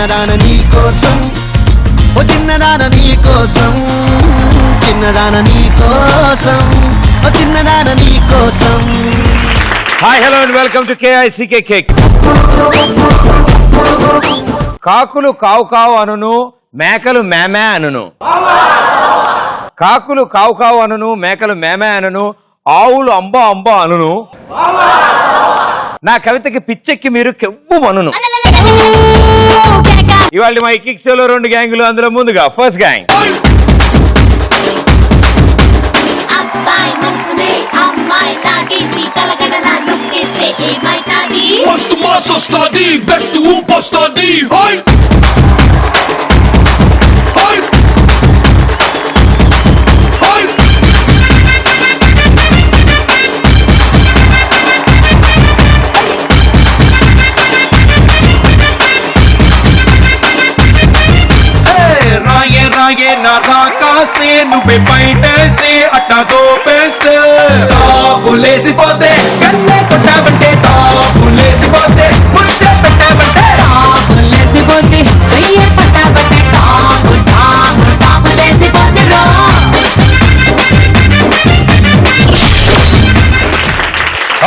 చిన్నదాన నీ కోసం, ఓ చిన్నదాన నీ కోసం, చిన్నదాన నీ కోసం, ఓ చిన్నదాన నీ కోసం. Hi hello and welcome to KICK cake. కాకులు కావు కావు అనును, మేకలు మేమే అనును. కాకులు కావు కావు అనును, మేకలు మేమే అనును, ఆవులు అంబా అంబా అనును. నా కవితకి పిచ్చెక్కి మీరు కెవ్వు అనును. ఇవాళ మా కిక్ షోలో 2 గ్యాంగులు. అందులో ముందుగా ఫస్ట్ గ్యాంగ్. నాకాసే నువ్వే బయటేసే అట్టా దోపేస్తే తాపులేసిపోతే కన్నే కొట్టావంటే తాపులేసిపోతే ముద్దే పెట్టావంటే తాపులేసిపోతే చెయ్యే పట్టావంటే తాపులేసిపోతే రా.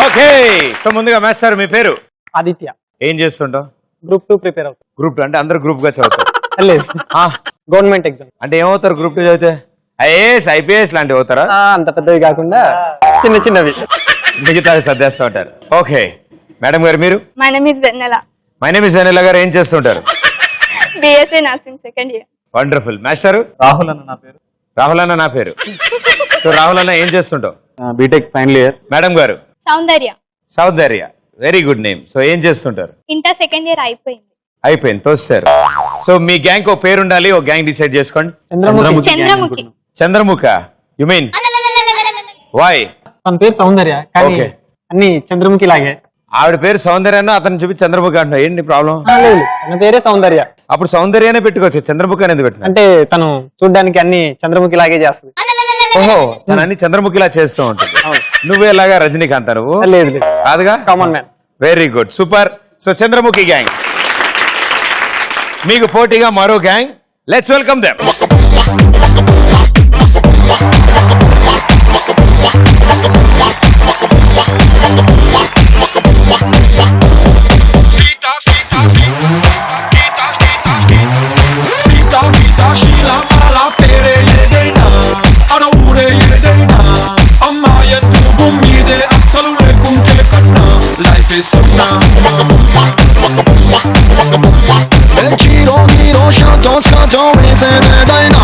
ఓకే, సో ముందుగా మేస్టర్ మీ పేరు? ఆదిత్య. ఏం చేస్తుంటావు? గ్రూప్ 2 ప్రిపేర్ అవుతాం. గ్రూప్ 2 అంటే అందరు గ్రూప్ గా చదువుతారు? లేదు, గవర్నమెంట్ ఎగ్జామ్. అంటే ఏమవుతారు గ్రూప్ 2 చదివితే? IAS IPS లాంటివి అవుతారా? అంత పెద్దవి కాకుండా చిన్న చిన్నవి మిగతా సర్దేస్తూ ఉంటారు. ఓకే మేడం గారు మీరు? My name is Vennela. My name is Vennela గారు. ఏం చేస్తుంటారు? BSc nursing second year. Wonderful. Master? Rahul అన్న నా పేరు. రాహుల్ అన్న నా పేరు. సో రాహుల్ అన్న ఏం చేస్తుంటావు? BTech final year. మేడం గారు? సౌందర్య. సౌందర్య, వెరీ గుడ్ నేమ్. సో ఏం చేస్తుంటారు? ఇంటర్ సెకండ్ ఇయర్ అయిపోయింది. అయిపోయింది, తోస్తారు. సో మీ గ్యాంగ్ ఒక పేరు ఉండాలి, ఒక గ్యాంగ్ డిసైడ్ చేసుకోండి. Chandramukhi. Chandramukha you mean? Why? తన పేరు సౌందర్య కానీ Okay. అన్ని చంద్రముఖి లాగే. ఆవిడ పేరు సౌందర్యాన్ని అతను చూపి చంద్రముఖ అంటున్నా, ఏంటి ప్రాబ్లం? లేదు, తన పేరే సౌందర్య. అప్పుడు సౌందర్యానే పెట్టుకోవచ్చు, చంద్రముఖ అనేది పెట్టిన. అంటే తను చూడ్డానికి అన్ని చంద్రముఖి లాగే చేస్తుంది. ఓహో, తను అన్ని చంద్రముఖిలా చేస్తూ ఉంటుంది. నువ్వేలాగా రజనీకాంత్ నువ్వు? లేదు లేదు, కాదుగా, common man. Very good, super. So Chandramukhi gang. మీకు పోటీగా మరో gang. Let's welcome them. Giro giro shato scato వేసేదేదైనా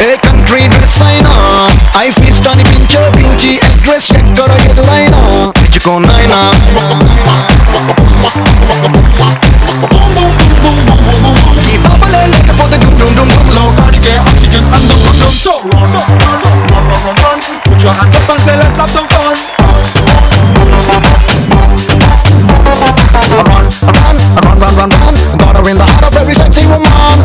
ఏ కంట్రీ డ్రెస్ అయినా ఐ ఫీస్ట్ అనిపించే బ్యూటీ అడ్రస్ ఎక్కడ ఎదురైనా తెచ్చుకోనైనా ఈ బాబలే లేకపోతే డుమ్ డుమ్ డుమ్ డుమ్ లో కాడికే oxygen అందుకుంటాం. So put your hands up and say let's have some fun. Run, run, run, run, run, run. Gotta win the heart of every sexy woman.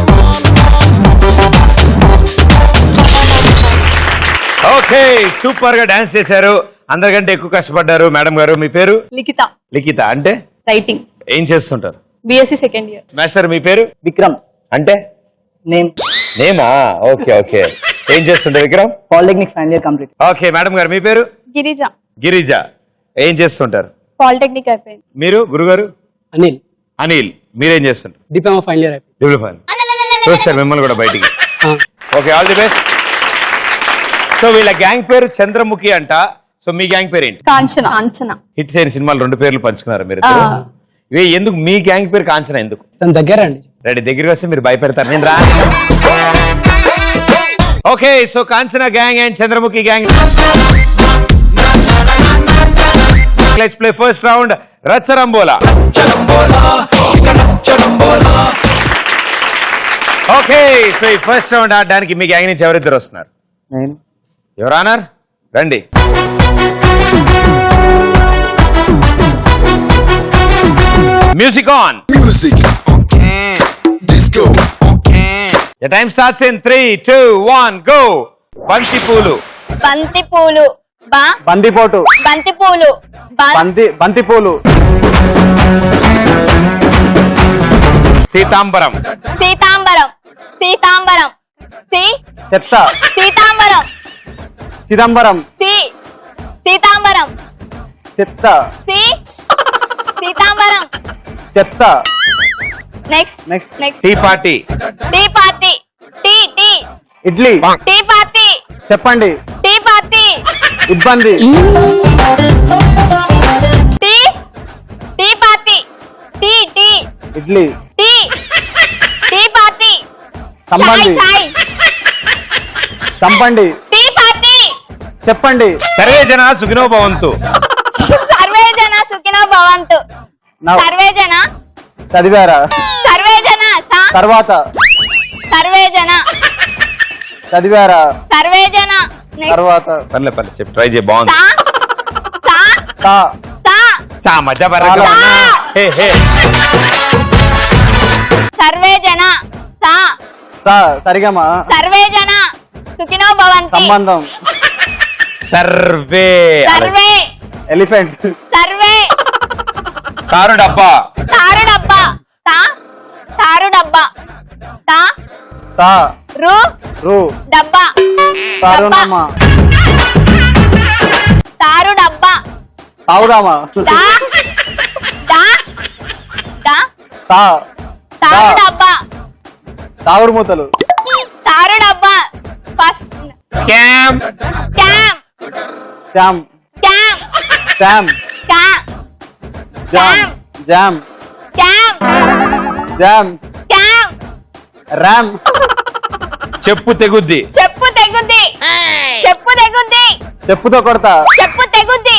Okay, super గా dance చేశారు, అందరికంటే ఎక్కువ కష్టపడ్డారు. మేడం గారు మీ పేరు? లిఖిత. లిఖిత అంటే రైటింగ్. ఏం చేస్తుంటారు? BSc second year. మాస్టర్ మీ పేరు? విక్రమ్. అంటే నేమ్ నేమా? ఓకే ఓకే, ఏం చేస్తుంటారు Vikram? Polytechnic final year complete. Okay madam గారు మీ పేరు? గిరిజ. గిరిజ, ఏం చేస్తుంటారు? పాలిటెక్నిక్ అయిపోయింది. మీరు గురుగారు? అనిల్. అనిల్, మీరేం చేస్తుంటారు? డిప్లొమా ఫైనల్ ఇయర్ అయిపోయింది. డెవలప్ చూస్తారు మిమ్మల్ని కూడా బయటికి. Okay, all the best. So వీళ్ళ గ్యాంగ్ పేరు చంద్రముఖి అంట. సో మీ గ్యాంగ్ పేరు ఏంటి? కాంచన. కాంచన హిట్ అయిన సినిమాలు 2 పేర్లు పంచుకున్నారు మీరు. ఇవి ఎందుకు మీ గ్యాంగ్ పేరు కాంచన ఎందుకు? తన దగ్గర అండి. రెడీ, దగ్గరికి వస్తే మీరు భయపెడతారు, నేను రా. Okay, so Kanchana gang and Chandramukhi gang. Let's play first round రచ్చరంబోలా. ఓకే, సో ఈ ఫస్ట్ రౌండ్ ఆడడానికి మీ గ్యాంగ్ నుంచి ఎవరిద్దరు వస్తున్నారు? యువర్ ఆనర్, రండి. Music on. Disco. The time starts in 3, 2, 1, go. బంతి పూలు. బంతి పూలు. బందిపోటు. బంతి పూలు. బంతి పూలు. సీతాంబరం. సీతాంబరం సీతాంబరం సి చెత్త. సీతాంబరం చిదంబరం. సి సీతాంబరం చెత్త. సి సీతాంబరం చెత్త. Next next. Next tea party. Tea party tea tea idli. Tea party చెప్పండి. టీ పార్టీ ఇబ్బంది. Tea tea party tea tea idli. Tea tea party సంబంధి. చాయ్ చంపండి. టీ పార్టీ చెప్పండి. సర్వే జన సుఖినో భవంతు. సర్వే జన సుఖినో భవంతు. నా- సర్వే జన చదివారా? సర్వే జన సా తర్వాత. సర్వే జన చదివారా? సర్వే జన నెక్స్ట్. తర్వాత. పర్లే పర్లే చెప్పు, ట్రై చేయి, బాగుంది. సా సా తా. సా చా మజా బరగా. చాలా. హే హే. సర్వే జన సా సా. సరిగమా. సర్వే జన సుఖినో భవంతి. సంబంధం. Survey. Survey elephant. Survey car డబ్బా. తారు డబ్బా తా తారు డబ్బా తా తా. రు రు. డబ్బా తారుణమా. తారు డబ్బా తాగుదామా. దా దా దా తా. తారు డబ్బా తాగుడు మూతలు. తారు డబ్బా first scam. Cam Sam. Cam Sam. Cam jam. Jam. Cam jam. Cam RAM. చెప్పు తెగుద్ది. చెప్పు తెగుద్ది చెప్పు తెగుద్ది చెప్పుతో కొడతా. చెప్పు తెగుద్ది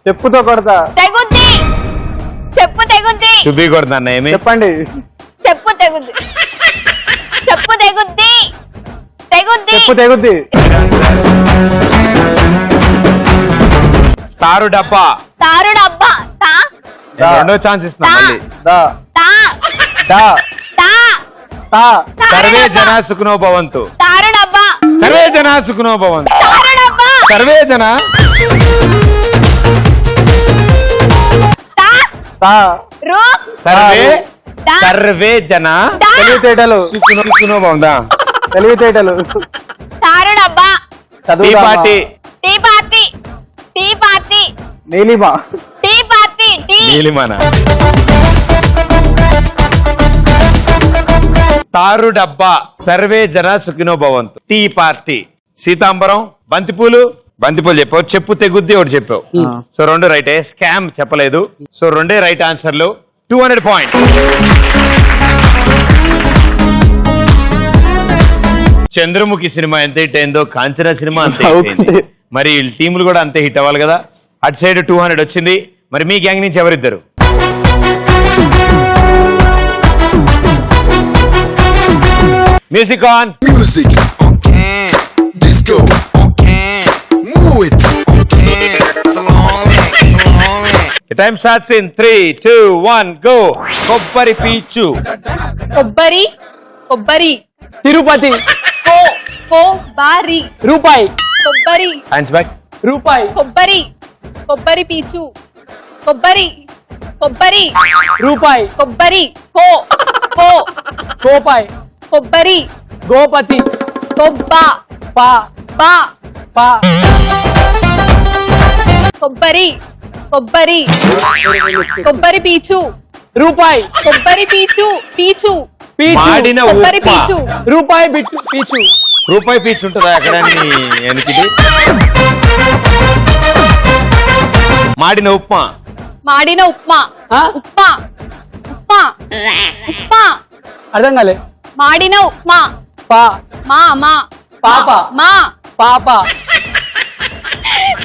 చెప్పుతో కొడతా. తెగుద్ది చెప్పు తెగుద్ది శుభి కొడుతున్నా ఏమి. చెప్పండి. చెప్పు తెగుద్ది చెప్పు తెగుద్ది తెగుద్ది చెప్పు తెగుద్ది. తారు డబ్బా. తారు డబ్బా తా దా. రెండో ఛాన్స్ ఇస్తున్నా తా. మళ్ళీ. దా. తా దా. తా తా. తారు సర్వే డబ్బా. జన సుఖినో భవంతు. తారు డబ్బా సర్వే జన సుఖినో భవంతు. తారు డబ్బా సర్వే జన. తా తా. రు సర్వే దా. సర్వే జన దా. తెలివితేటలు. సుఖినో భవంతా. తెలివితేటలు. తారు డబ్బా టీ చదువు. Party. Tea party tea party Neelima. Tea party tea నీలిమాన. తారు డబ్బా. సర్వే జన సుఖినో భవంతు. Tea party. సీతాంబరం. బంతిపూలు. బంతిపూలు చెప్పావు. చెప్పు తెగుద్ది ఒకటి చెప్పావు. సో రెండు రైటే. స్కామ్ చెప్పలేదు. సో రెండే రైట్ ఆన్సర్లు. 200 పాయింట్. చంద్రముఖి సినిమా ఎంత హిట్ అయిందో కాంచనా సినిమా అంతే హిట్ అయింది. మరి టీములు కూడా అంతే హిట్ అవ్వాలి కదా. అటు సైడ్ 200 వచ్చింది. మరి మీ గ్యాంగ్ నుంచి ఎవరిద్దరు? Music on. Music on can, disco on can, move it on can, slowly, slowly. Time starts in 3, 2, 1 go. కొబ్బరి పీచు. కొబ్బరి కొబ్బరి తిరుపతి. కో కో బారి రూపాయి. కొబ్బరి హ్యాండ్స్ బ్యాక్. రూపాయి. కొబ్బరి కొబ్బరి పీచు కొబ్బరి కొబ్బరి రూపాయి. కొబ్బరి కో కో కోపాయి. కొబ్బరి గోపతి. కొబ్బా పా. బా పా. కొబ్బరి కొబ్బరి కొబ్బరి పీచు రూపాయి. కొబ్బరి పీచు పీచు పీచు. మాడిన కొబ్బరి ఉప్మా. పీచు రూపాయి బిట్టు పీచు. రూపాయి పీచు ఉంటుందా అక్కడ? ఎనికిది మాడిన ఉప్మా. మాడిన ఉప్మా ఆ? ఉప్మా ఉప్మా ఉప్మా అర్థం కాలే. మాడిన ఉప్మా పా. మా మా పాప. మా పాప.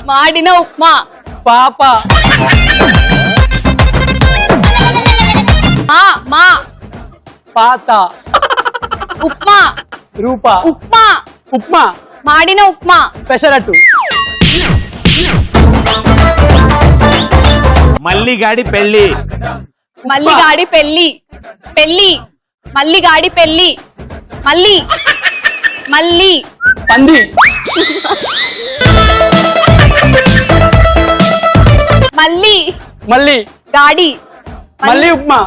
మాడిన ఉప్మా పాప. మా మా పాత. ఉప్మా రూపా. ఉప్మా ఉప్మా. మాడిన ఉప్మా పెసరట్టు. మల్లిగాడి పెళ్లి. మల్లిగాడి పెళ్లి పెళ్లి మల్లిగాడి పెళ్లి మల్లి మల్లి పంది. మల్లి మళ్ళీ గాడి మళ్ళీ ఉప్మా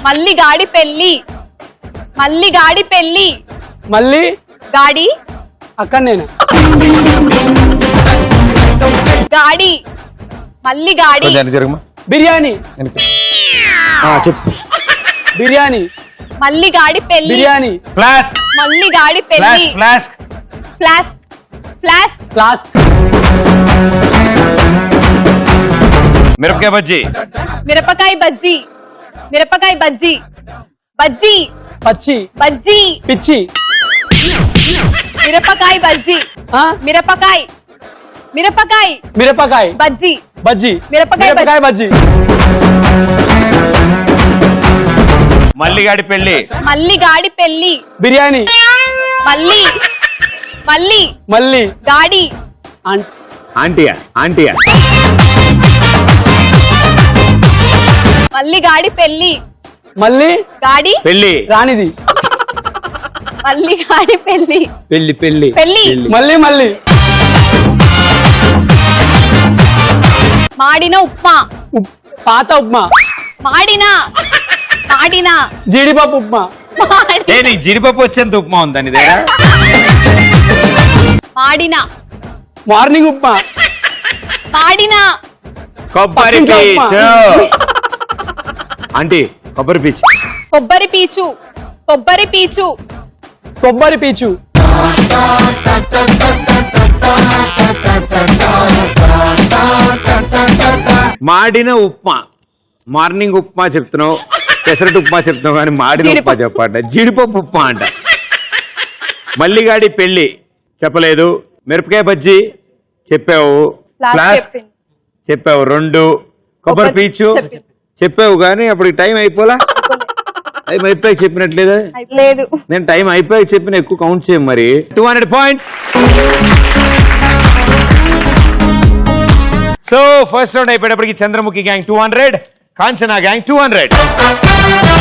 మల్లి గాడి పెళ్లి మల్లి గాడి పెళ్లి మళ్ళీ గాడి అక్కడ నేను గాడి మల్లి గాడి కొంచెం జరగమ్మా. బిర్యానీ వెనక్కి. చెప్పు. బిర్యానీ మల్లి గాడి పెళ్లి బిర్యానీ ఫ్లాస్క్ మల్లి గాడి పెళ్లి ఫ్లాస్క్ ఫ్లాస్క్ ఫ్లాస్క్ ఫ్లాస్క్ మిరపకాయ బజ్జీ మిరపకాయ బజ్జీ మిరపకాయ బజ్జీ బజ్జీ పచ్చి బజ్జీ పిచ్చి మిరపకాయ బజ్జీ ఆ? మిరపకాయ మిరపకాయ మిరపకాయ బజ్జీ బజ్జీ మిరపకాయ మిరపకాయ బజ్జీ మల్లిగాడి పెళ్లి మల్లి గాడి పెళ్లి బిర్యానీ మల్లి మల్లి మళ్ళీ గాడి ఆంటీయా మల్లి గాడి పెళ్లి మళ్ళీ గాడి పెళ్లి రానిది మల్లి గాడి పెళ్లి పెళ్లి పెళ్లి పెళ్లి మళ్ళీ మళ్ళీ మాడిన ఉప్మా పాత ఉప్మా మాడిన మాడిన జీడిపప్పు ఉప్మా మాడి- నీకు జీడిపప్పు వచ్చేంత ఉప్మా ఉందా నీ దగ్గర మాడిన మార్నింగ్ ఉప్మా మాడిన కొబ్బరి పక్కింట్లో పీచు ఉప్మా. ఆంటీ కొబ్బరి పీచు కొబ్బరి పీచు కొబ్బరి పీచు కొబ్బరి పీచు మాడిన ఉప్మా మార్నింగ్ ఉప్మా చెప్తున్నావు పెసరట్టు ఉప్మా చెప్తున్నావు కానీ మాడిన ఉప్మా చెప్పంట జీడిపప్పు ఉప్మా అంట మల్లిగాడి పెళ్లి చెప్పలేదు మిరపకాయ బజ్జీ చెప్పావు ఫ్లాస్క్ చెప్పావు 2 కొబ్బరి పీచు చెప్పావు కానీ అప్పుడు టైం అయిపోలా టైం అయిపోయి చెప్పినట్లేదా లేదు నేను టైం అయిపోయి చెప్పిన ఎక్కువ కౌంట్ చేయం మరి 200 పాయింట్స్ సో ఫస్ట్ రౌండ్ అయిపోయేటప్పటికి చంద్రముఖి గ్యాంగ్ 200 కాంచనా గ్యాంగ్ 200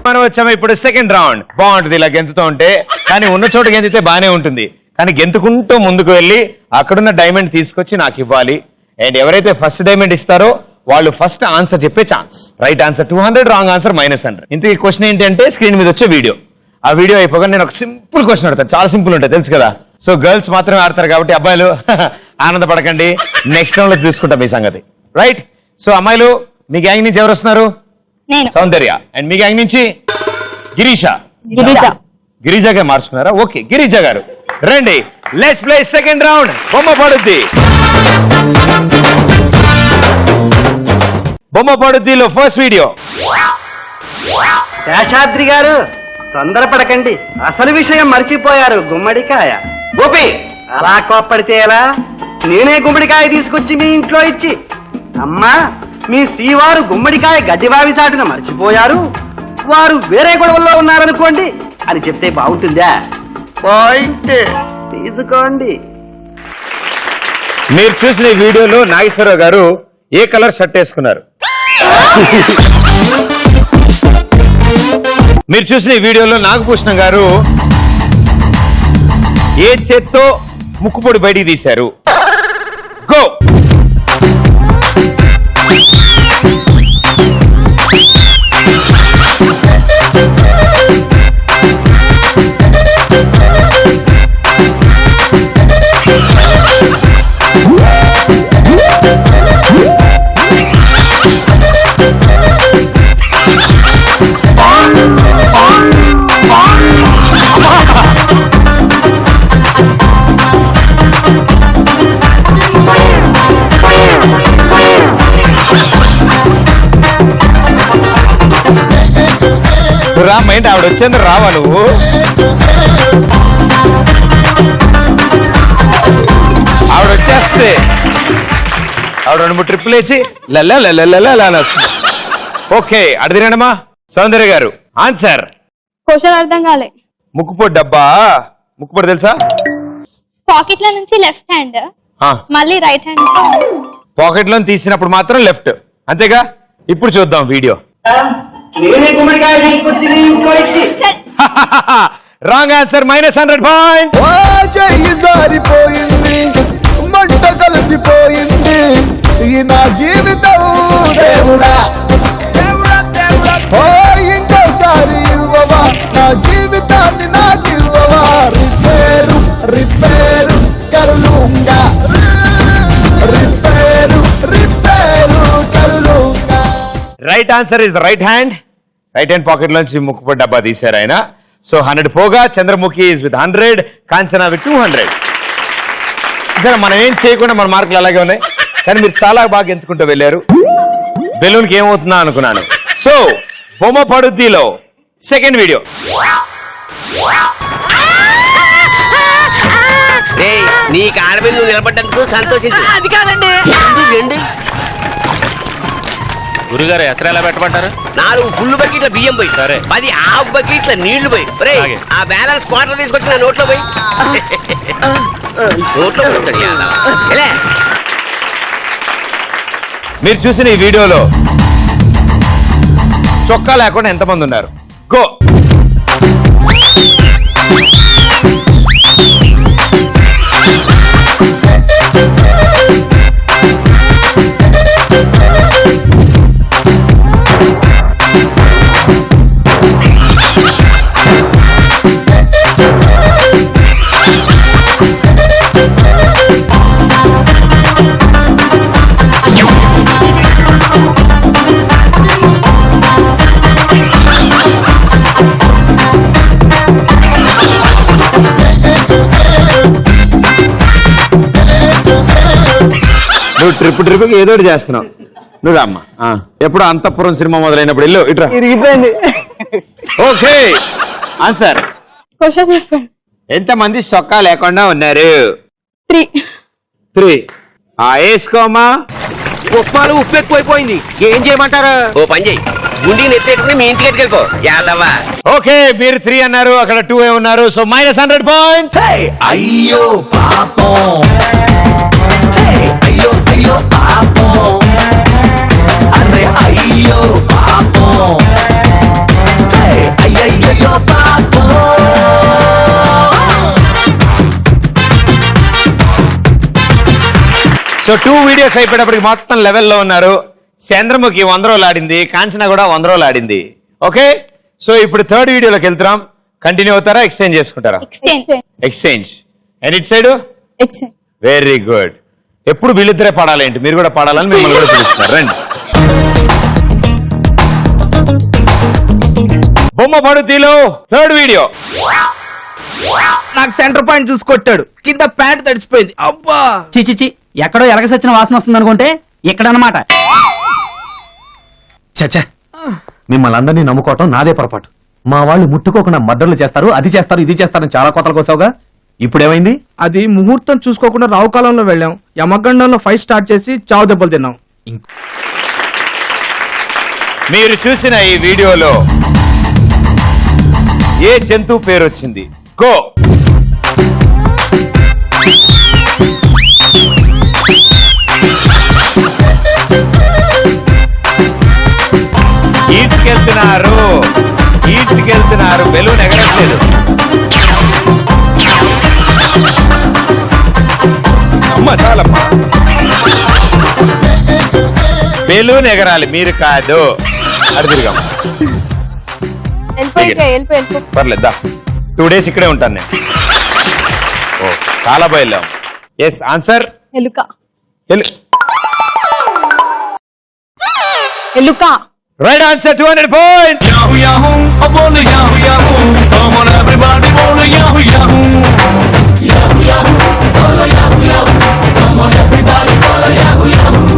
మనం వచ్చాము ఇప్పుడు సెకండ్ రౌండ్ బాగుంటుంది ఇలా గెంతుతూ ఉంటే కానీ ఉన్న చోట గెంతితే బానే ఉంటుంది కానీ గెంతుకుంటూ ముందుకు వెళ్ళి అక్కడున్న డైమండ్ తీసుకొచ్చి నాకు ఇవ్వాలి అండ్ ఎవరైతే ఫస్ట్ డైమండ్ ఇస్తారో వాళ్ళు ఫస్ట్ ఆన్సర్ చెప్పే chance right answer 200 wrong answer -100 ఇంతకీ క్వశ్చన్ ఏంటంటే స్క్రీన్ మీద వచ్చే వీడియో ఆ వీడియో అయిపోగా నేను ఒక సింపుల్ క్వశ్చన్ అడతాను చాలా సింపుల్ ఉంటుంది తెలుసు కదా సో గర్ల్స్ మాత్రమే ఆడతారు కాబట్టి అబ్బాయిలు ఆనందపడకండి నెక్స్ట్ రౌండ్ లో చూసుకుంటాం మీ సంగతి రైట్ సో అమ్మాయిలు మీ గ్యాంగ్ నుంచి ఎవరు వస్తున్నారు నేను సౌందర్య అండ్ మీ గ్యాంగ్ నుంచి గిరీష గిరిజాగా మార్చుకున్నారా ఓకే గిరిజ గారు రండి లెట్స్ ప్లే సెకండ్ రౌండ్ బొమ్మ పడుద్దిలో ఫస్ట్ వీడియో శేషాద్రి గారు తొందరపడకండి అసలు విషయం మర్చిపోయారు గుమ్మడికాయ గోపి అలా కోప్పడితే ఎలా నేనే గుమ్మడికాయ తీసుకొచ్చి మీ ఇంట్లో ఇచ్చి అమ్మా మీ శ్రీవారు గుమ్మడికాయ గడ్డిబావి చాటున మర్చిపోయారు వారు వేరే గొడవల్లో ఉన్నారనుకోండి అని చెప్తే బాగుంటుందా పాయింట్ తీసుకోండి మీరు చూసిన ఈ వీడియోలో నాగేశ్వరరావు గారు ఏ కలర్ షర్ట్ వేసుకున్నారు మీరు చూసిన ఈ వీడియోలో నాగభూషణం గారు ఏ చేత్తో ముక్కుపొడి బయటికి తీశారు గో రామ్మ ఏంటి ఆవిడ వచ్చేందుకు రావా నువ్వు ఆవిడ వచ్చేస్తే ఆవిడ 2-3 ట్రిప్పులు వేసి ఓకే అడిగిరండమ్మా సౌందర్య గారు ఆన్సర్ క్వశ్చన్ అర్థం కాలే ముక్కుపొడి డబ్బా ముక్కుపొడి తెలుసా పాకెట్ లో నుంచి లెఫ్ట్ హ్యాండ్ మళ్ళీ రైట్ హ్యాండ్ పాకెట్ లో తీసినప్పుడు మాత్రం లెఫ్ట్ అంతేగా ఇప్పుడు చూద్దాం వీడియో నేనే గుమ్మడికాయ తీసుకొచ్చి మీ ఇంట్లో ఇచ్చి రాంగ్ ఆన్సర్, -100 పాయింట్. ఓ చెయ్యి జారిపోయింది, మంట కలిసిపోయింది, ఈ నా జీవితం దేవుడా. ఓ ఇంకోసారి ఇవ్వవా, నా జీవితాన్ని నాకు ఇవ్వవా. రిపేరు రిపేరు కరులుంగా, రిపేరు రిపేరు కరులుంగా. Right answer is right hand. Right hand pocket లోంచి ముక్కుపడి డబ్బా తీశారు ఆయన. సో 100 పోగా Chandramukhi is with 100, Kanchana with 200. ఇక్కడ మనం ఏం చేయకుండా మన మార్కులు అలాగే ఉన్నాయి, కానీ మీరు చాలా బాగా ఎంచుకుంటూ వెళ్ళారు. బెలూన్కి ఏమవుతుందా అనుకున్నాను. సో బొమ్మ పడుద్దిలో సెకండ్ వీడియో. నీకు ఆడపిల్ల నువ్వు నిలబడ్డందుకు సంతోషించు. అది కాదండి. గురుగారు ఎసరు ఎలా పెట్టమంటారు? 4 ఫుల్ బకెట్ల బియ్యం పోయి, సరే. 10 హాఫ్ బకెట్ల నీళ్లు పోయి, అలాగే. ఆ బ్యాలెన్స్ క్వార్టర్ తీసుకొచ్చి నా నోట్లో పోయి. నోట్లో పోతాడు యాదవ. ఎలా? మీరు చూసిన ఈ వీడియోలో చొక్కా లేకుండా ఎంతమంది ఉన్నారు? గో. నువ్వు ట్రిప్ ఏదో ఒకటి చేస్తున్నావు. నువ్వు అమ్మా ఎప్పుడు అంతఃపురం సినిమా మొదలైనప్పుడు ఇల్లు ఇట్రా. ఇరిగిపోయింది. Okay answer. క్వశ్చన్ చెప్పండి. ఎంతమంది చొక్కా లేకుండా ఉన్నారు? 3. వేసుకోమా. ఉప్మాలు ఉప్పు ఎక్కువైపోయింది, ఏం చేయమంటారు? ఓ పని చేయి, గుండీని ఎత్తేట్టుకుని మీ ఇంటికి ఎట్టుకెళ్ళిపో యాదవ్వా. ఓకే మీరు 3 అన్నారు, అక్కడ 2 ఉన్నారు. So -100 point. అయ్యో పాపం, అయ్యో అయ్యో పాపం, అరే అయ్యో పాపం, అయ్యయ్యో పాపం. సో 2 వీడియోస్ అయిపోయేటప్పటికి మొత్తం లెవెల్లో ఉన్నారు. చంద్రముఖి 100 రోజులు ఆడింది, కాంచనా కూడా 100 రోజులు ఆడింది. ఓకే సో ఇప్పుడు థర్డ్ వీడియోలోకి వెళ్తున్నాం. కంటిన్యూ అవుతారా, ఎక్స్చేంజ్ చేసుకుంటారా? Exchange. And it side very good. ఎప్పుడు వీళ్ళిద్దరే పాడాలి ఏంటి, మీరు కూడా పాడాలని మిమ్మల్ని కూడా పిలుస్తున్నారు. రండి. బొమ్మ పడుతీలో థర్డ్ వీడియో. నాకు సెంటర్ పాయింట్ చూసి కొట్టాడు, కింద ప్యాంట్ తడిచిపోయింది. అబ్బా చిచి, ఎక్కడో ఎలగసొచ్చిన వాసన వస్తుంది అనుకుంటే ఇక్కడ అన్నమాట. చచ్చా, మిమ్మల్ని అందరినీ నమ్ముకోవటం నాదే పొరపాటు. మా వాళ్ళు ముట్టుకోకుండా మద్దతులు చేస్తారు, అది చేస్తారు, ఇది చేస్తారని చాలా కోతలు కోసావుగా. ఇప్పుడేమైంది? అది ముహూర్తం చూసుకోకుండా రావు కాలంలో వెళ్ళాం, యమగండంలో ఫైట్ స్టార్ట్ చేసి చావు దెబ్బలు తిన్నాం. మీరు చూసిన ఈ వీడియోలో ఏ జంతువు పేరు వచ్చింది? గో. ఈడ్చుకెళ్తున్నారు, బెలూన్ ఎగరట్లేదు. అమ్మ చాలమ్మా, బెలూన్ ఎగరాలి, మీరు కాదు. అడుగురుగమ్మ పర్లేదా, 2 days ఇక్కడే ఉంటాను నేను. ఓ చాలా బయలుదేరాం. ఎస్ ఆన్సర్ ఎలుక. Right answer. 200 point. Yahoo Yahoo, I wanna Yahoo Yahoo. Come on everybody, wanna Yahoo Yahoo. Yahoo Yahoo, follow Yahoo Yahoo, come on everybody follow Yahoo Yahoo.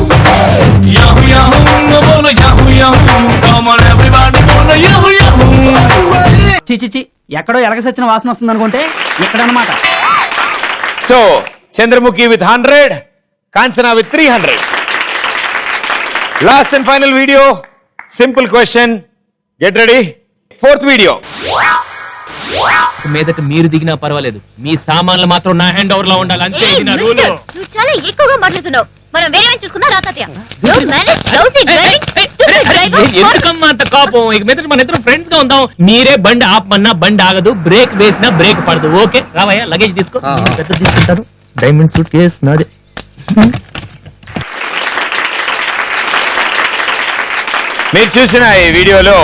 Yahoo Yahoo, I wanna Yahoo Yahoo. Come on everybody, wanna Yahoo Yahoo. చిచి, ఎక్కడో ఎలగసొచ్చిన వాసన వస్తుంది అనుకుంటే ఇక్కడ అన్నమాట. So Chandramukhi with 100, Kanchana with 300. Last and final video. Simple question, get ready. 4th video. మీదట మీరు దిగినా పర్వాలేదు, మీ సామాన్లు మాత్రం నా హ్యాండ్ ఓవర్ లో ఉండాలి, అంతే. ఇది నా రూల్. నువ్వు చాలా ఎక్కువగా మాట్లాడుతున్నావు. మనం వేరే చూసుకుందాం రా తాతయ్య. ఎందుకమ్మా అంత కోపం? ఇక మీద మన ఇద్దరు ఫ్రెండ్స్ గా ఉందాం. మీరే బండి ఆపమన్నా బండి ఆగదు, బ్రేక్ వేసినా బ్రేక్ పడదు. ఓకే రావయ్యా, లగేజ్ తీసుకో. పెద్ద తీసుకుంటాను. డైమండ్ సూట్ కేసు నాది. మీరు చూసిన ఈ వీడియోలో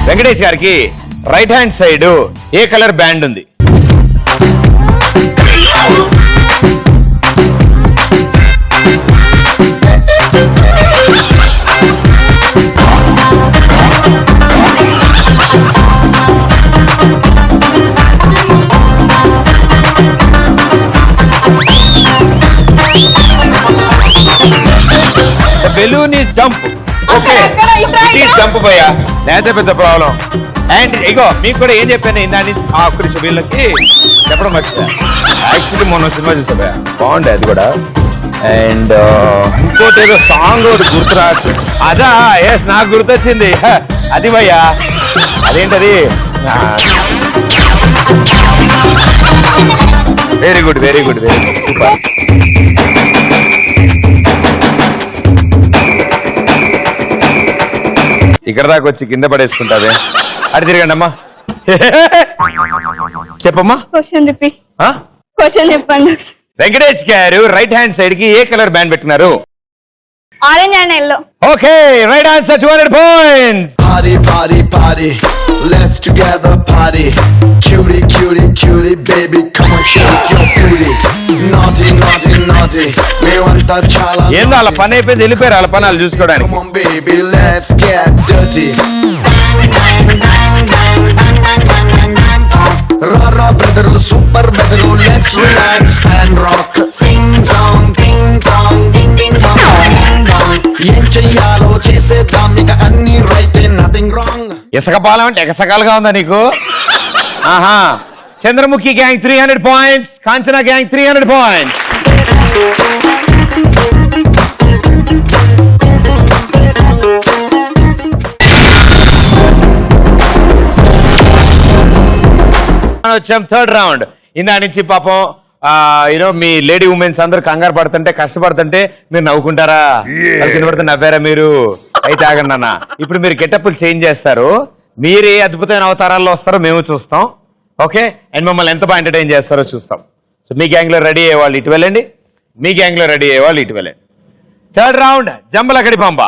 వెంకటేష్ గారికి రైట్ హ్యాండ్ సైడ్ ఏ కలర్ బ్యాండ్ ఉంది? Balloon is jump. Okay, jump పోయా లేకపోతే పెద్ద ప్రాబ్లం. అండ్ ఇగో మీకు కూడా ఏం చెప్పాను ఇందాని ఒక్క నిమిషం వీళ్ళకి చెప్పడం మర్చిపోయా. యాక్చువల్లీ మొన్న సినిమా చూసా, బాగుండే అది కూడా. అండ్ ఇంకోటి ఏదో సాంగ్ ఒకటి గుర్తురా. అదా ఎస్ నాకు గుర్తొచ్చింది, అది భయ్యా. అదేంటది? Very good very good very good, super. ఇక్కడ దాకా వచ్చి కింద పడేసుకుంటావే. అటు తిరగండి అమ్మా. చెప్పమ్మా. క్వశ్చన్ చెప్పండి. వెంకటేష్ గారు రైట్ హ్యాండ్ సైడ్ కి ఏ కలర్ బ్యాండ్ పెట్టినారు? Orange and yellow. Okay, right answer, 200 points. Party, party, party. Let's together party. Cutie, cutie, cutie, baby, come on, shake your booty. Naughty, naughty, naughty. మేమంతా చాలా ఏందో వాళ్ళ పని అయిపోయింది, వెళ్ళిపోయారు వాళ్ళ పని వాళ్ళు చూసుకోవడానికి. Come on, baby, let's get dirty. Rara brother, super brother, let's relax and rock. Sing song, ding dong, ding ding dong, ding dong. ఏం చెయ్యాలో చేసేద్దాం, ఇక అన్ని రైట్, నథింగ్ రాంగ్. ఇసుక పాలం అంటే ఎగసకాలుగా ఉందా నీకు? ఆహా. Chandramukhi gang 300 points, Kanchana gang 300 points. వచ్చాం థర్డ్ రౌండ్. ఇందా నుంచి పాపం యూనో మీ లేడీ ఉమెన్స్ అందరూ కంగారు పడుతుంటే కష్టపడుతుంటే మీరు నవ్వుకుంటారా? కింద పడితే నవ్వారా మీరు? అయితే ఆగండి అన్న, ఇప్పుడు మీరు గెటప్లు చేంజ్ చేస్తారు. మీరు ఏ అద్భుతమైన అవతారాల్లో వస్తారో మేము చూస్తాం. ఓకే, అండ్ మమ్మల్ని ఎంత బాగా ఎంటర్టైన్ చేస్తారో చూస్తాం. సో మీ గ్యాంగ్ లో రెడీ అయ్యే వాళ్ళు ఇటు వెళ్ళండి, మీ గ్యాంగ్ లో రెడీ అయ్యే వాళ్ళు ఇటు వెళ్ళండి. థర్డ్ రౌండ్ జంబలకడి పంప.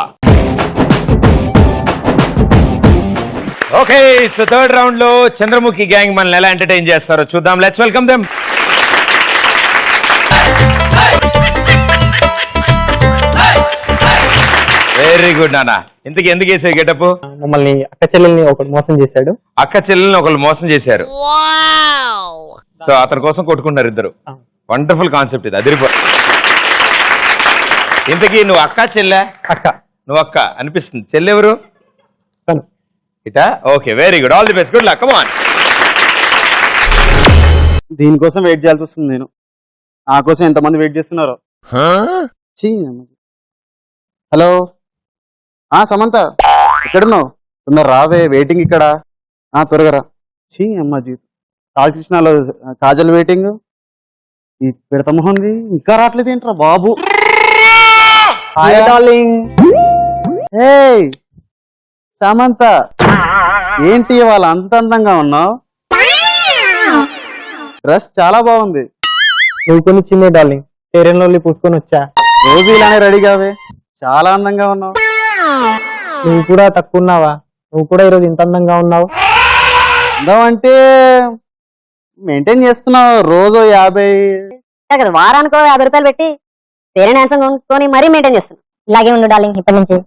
ఓకే, సో థర్డ్ రౌండ్ లో చంద్రముఖి గ్యాంగ్ మనల్ని ఎలా ఎంటర్టైన్ చేస్తారో చూద్దాం. Let's welcome them. Very good నాన్న. ఇంతకు ఎందుకు వేసావు గెటప్? మమ్మల్ని అక్క చెల్లెల్ని ఒకటి మోసం చేశాడు. అక్క చెల్లెల్ని ఒకళ్ళు మోసం చేశారు. సో అతని కోసం కొట్టుకుంటారు ఇద్దరు. వండర్ఫుల్ కాన్సెప్ట్ ఇది, అదిరిపో. ఇంతకీ నువ్వు అక్క చెల్లె? అక్క. నువ్వు అక్క అనిపిస్తుంది. చెల్లెవరు? ఇటా? Okay, very good, all the best, good luck, come on. దీనికోసం వెయిట్ చేయాల్సి వస్తుంది. నేను నా కోసం ఎంతమంది వెయిట్ చేస్తున్నారు. హలో, సమంత ఎక్కడున్నావు? తొందర రావే, వెయిటింగ్ ఇక్కడ. త్వరగా రా. అమ్మా జీవితం. కాళకృష్ణలో కాజల్ వెయిటింగ్. ఈ పిడత మొహంది ఇంకా రావట్లేదు ఏంట్రా బాబు. సమంత ఏంటి వాళ్ళ అంత అందంగా ఉన్నావు? డ్రెస్ చాలా బాగుంది. నువ్వు కొన్ని చిన్న డార్లింగ్, పేరెన్లో పూసుకొని వచ్చా. రోజు ఇలానే రెడీ కావే, చాలా అందంగా ఉన్నావు. నువ్వు కూడా తక్కువ ఉన్నావా? నువ్వు కూడా ఈరోజు ఇంత అందంగా ఉన్నావు. అంటే మెయింటైన్ చేస్తున్నావు. రోజు 50 కదా, వారానికో 50 రూపాయలు పెట్టి వేరే డాన్సం కొనుక్కొని మరీ మెయింటైన్ చేస్తున్నావు. ఇలాగే ఉండు డార్లింగ్ ఇప్పటి నుంచి.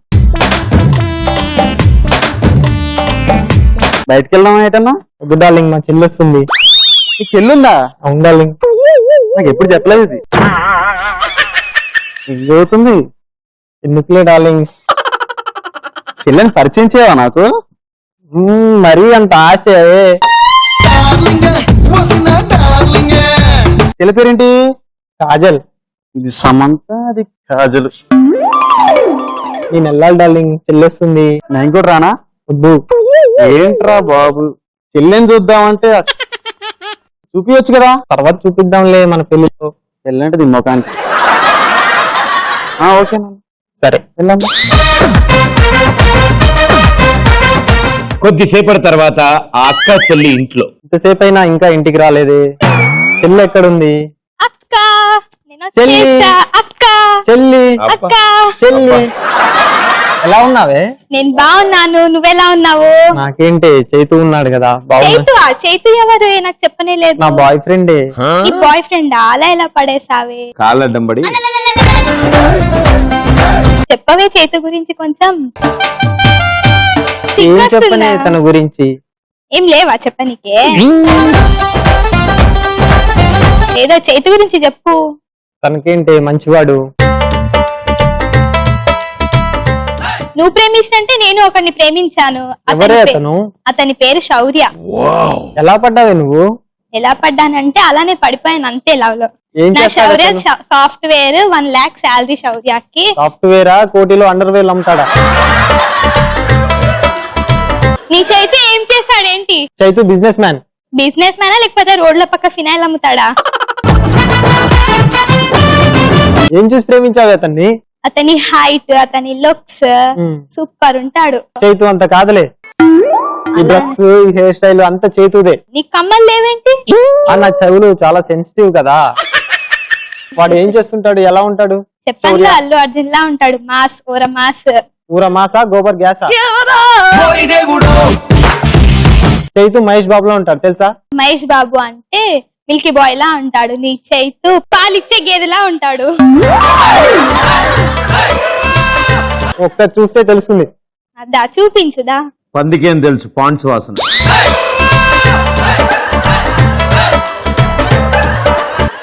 బయటకు వెళ్దాం ఏటన్నా? వద్దు డార్లింగ్, మా చెల్లి వస్తుంది. నీకు చెల్లుందా? అవును డార్లింగ్. నాకు ఎప్పుడు చెప్పలేదు ఇది. ఏం జరుగుతుంది? ఎందుకులే డార్లింగ్. చెల్లెని పరిచయం చేయవా నాకు? మరీ అంత ఆశ. చెల్లి పేరేంటి? కాజల్. ఇది సమంత, అది కాజల్. నేను వెళ్ళాలి డార్లింగ్, చెల్లేస్తుంది. నేను కూడా రానా? వద్దు. ఏంట్రా బాబు, చెల్లెని చూద్దామంటే చూపించచ్చు కదా. తర్వాత చూపిద్దాంలే మన పెళ్లితో. పెళ్ళంటే ముఖానికి. ఓకే సరే వెళ్ళమ్మా. కొద్దిసేపటి తర్వాత ఆ అక్క చెల్లి ఇంట్లో. ఇంతసేపు అయినా ఇంకా ఇంటికి రాలేదే, చెల్లి ఎక్కడుంది? అక్క నేను చెల్లి. వచ్చేసా. అక్క చెల్లి అక్క చెల్లి ఎలా ఉన్నావే? నేను బాగున్నాను, నువ్వెలా ఉన్నావు? నాకేంటి చైతు ఉన్నాడు కదా చైతు చైతు ఎవరు? నాకు చెప్పనే లేదు. నా బాయ్ ఫ్రెండే. ఈ బాయ్ ఫ్రెండ్ అలా ఎలా పడేసావే? కాళ్ళడ్డంబడి చెప్పవే చైతు గురించి కొంచెం. ఏం చెప్పనే సిగ్గొస్తుందా? తన గురించి? ఏం లేవా చెప్పనీకే? ఏదో చైతు గురించి చెప్పు. తనకేంటి మంచివాడు. నువ్వు ప్రేమించినంటే నేను ఒకరిని ప్రేమించాను. ఎవరే అతను? అతని పేరు శౌర్య. ఎలా పడ్డావే నువ్వు? ఎలా పడ్డానంటే అలానే పడిపోయాను అంతే లవ్ లో. ఏం నా చేస్తాడు శౌర్య అతను? సాఫ్ట్వేర్ 1 lakh శాలరీ శౌర్యకి. సాఫ్ట్వేరా కోటిలో అండర్వేర్ అమ్ముతాడా? నీ చైతు ఏం చేస్తాడేంటి? Chaitu business man. బిజినెస్ మ్యానా లేకపోతే రోడ్ల పక్క ఫినాయిల్ అమ్ముతాడా? ఏం చూసి ప్రేమించావే అతన్ని? అతని హైట్, అతని లుక్స్ సూపర్ ఉంటాడు. చైతు అంత కాదులే, ఈ డ్రెస్ ఈ హెయిర్ స్టైల్ అంతా చైతుదే. నీకు కమ్మలు లేవేంటి? నా చెవులు చాలా సెన్సిటివ్ కదా. వాడు ఏం చేస్తుంటాడు, ఎలా ఉంటాడు? చెప్పండి, అల్లు అర్జున్ లా ఉంటాడు. మాస్ ఓర మాస్. ఊర మాసా గోబర్ గ్యాసా? చైతు మహేష్ బాబులో ఉంటాడు తెలుసా? మహేష్ బాబు అంటే మిల్కీ బాయ్ లా ఉంటాడు. నీ చైతు పాలిచ్చే గేదెలా ఉంటాడు. ఒకసారి చూస్తే తెలుస్తుంది. అదా చూపించుదా? పందికేం తెలుసు పాండ్స్ వాసన.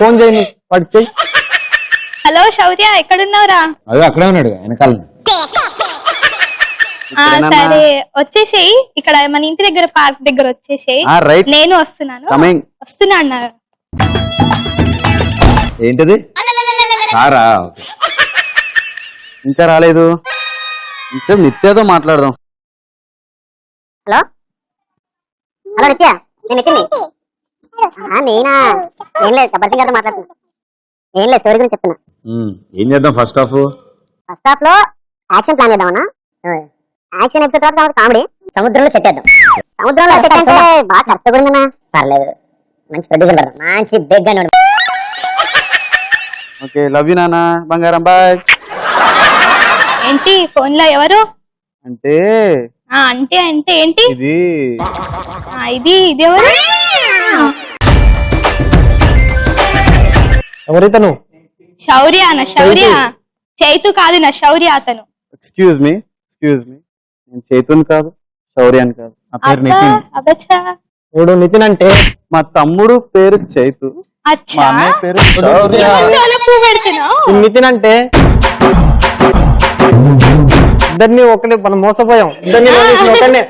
ఫోన్ చేయని వాడికి చెయ్యి. హలో శౌర్య, ఎక్కడున్నావురా? అదే అక్కడే ఉన్నాడు వెనకాల. సరే వచ్చేసేయి, ఇక్కడ మన ఇంటి దగ్గర పార్క్ దగ్గర వచ్చేసేయి. నేను వస్తున్నాను. వస్తున్నా అన్నారు. ఏంటది? కారా? ఇంకా రాలేదు, నిత్యతో మాట్లాడదాం. హలో హలో నిత్య, నేను నితిన్ని. నేనా? ఏం లేదు, గబ్బర్ సింగ్ గారితో మాట్లాడుతున్నా. ఏం లేదు, స్టోరీ గురించి చెప్తున్నా. ఏం చేద్దాం ఫస్ట్ హాఫ్? ఫస్ట్ హాఫ్ లో యాక్షన్ ప్లాన్ చేద్దామన్నా. యాక్షన్ ఎపిసోడ్ తర్వాత కామెడీ. సముద్రంలో సెట్ చేద్దాం. సముద్రంలో సెట్ అంటే బాగా కష్టపడిందన్నా. పర్లేదు, మంచి ప్రొడ్యూసర్ పెడదాం, మంచి బిగ్ గా. ఓకే, లవ్ యూ నాన్న, బంగారం, బాయ్. ఏంటి ఫోన్ లో ఎవరు? అంటే అంటే అంటే ఏంటి? ఇది ఇది ఎవరు? ఎవరైతను? శౌర్య అన్న. శౌర్య చైతు కాదు, నా శౌర్య అతను. ఎక్స్క్యూజ్ మీ, నేను చైతుని కాదు, శౌర్యాన్ని కాదు. నా పేరు నితిన్. అబ్బచ్చా, ఇప్పుడు నితిన్ అంటే మా తమ్ముడు పేరు చైతు, మా అచ్చా. అన్నయ్య పేరు శౌర్య. చాలా పువ్వు పెడుతున్నావు. ఈ నితిన్ అంటే ఇద్దరిని ఒకటి మనం మోసపోయాం. ఇద్దరిని ఒకనే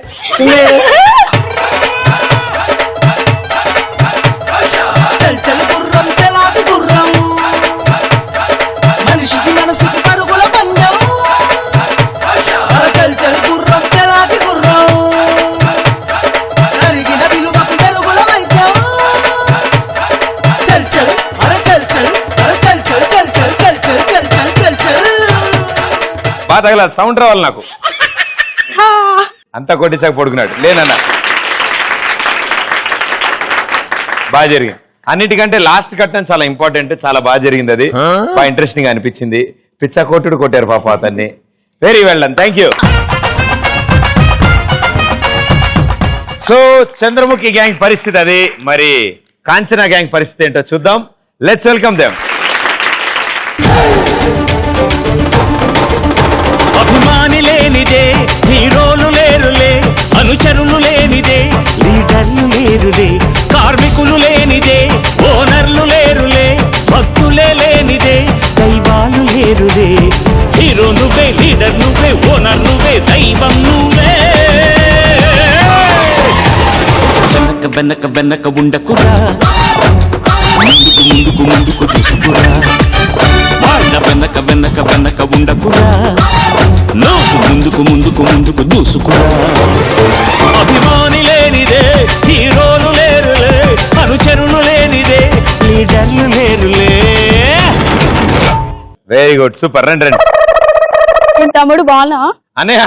మనిషికి మనసుకి పరుగుల పందెం. చల్ చల్ గుర్రం తెలాకి గుర్రం, అరిగిన విలువకు పెరుగుల వైద్యం. చల్ చల్ అరే చల్ చల్ అరే చల్ చల్ చల్ చల్ చల్ చల్ చల్ చల్ చల్ చల్. బాగా తగలేదు, సౌండ్ రావాలి నాకు. అంతా కొట్టిసాక పడుకున్నాడు. లేనన్నా బాగా జరిగింది. అన్నిటికంటే లాస్ట్ కట్టడం చాలా ఇంపార్టెంట్. చాలా బాగా జరిగింది, అది బాగా ఇంట్రెస్టింగ్ అనిపించింది. పిచ్చా కొట్టుడు కొట్టారు పాప అతన్ని. Very well done, thank you. So Chandramukhi gang పరిస్థితి అది. మరి కాంచనా గ్యాంగ్ పరిస్థితి ఏంటో చూద్దాం. Let's welcome them. అభిమాని లేనిదే హీరోలు లేరులే, అనుచరులు లేనిదే లీడర్లు లేరులే, కార్మికులు లేనిదే ఓనర్లు లేరులే, భక్తులే లేనిదే దైవాలు లేరులే. హీరో నువ్వే, లీడర్ నువ్వే, ఓనర్ నువ్వే, దైవం నువ్వే. వెనక వెనక వెనక ఉండకురా, ముందుకు ముందుకు ముందుకు తీసుకురా. వాళ్ళ వెనక వెనక వెనక ఉండకురా, నువ్వు ముందుకు ముందుకు ముందుకు దూసుకురా. అభిమాని లేనిదే హీరోలు లేరులే, అనుచరులు లేనిదే లీడర్లు లేరులే. వెరీ గుడ్ సూపర్ రండి రండి తమ్ముడు బాగున్నా అన్నయ్య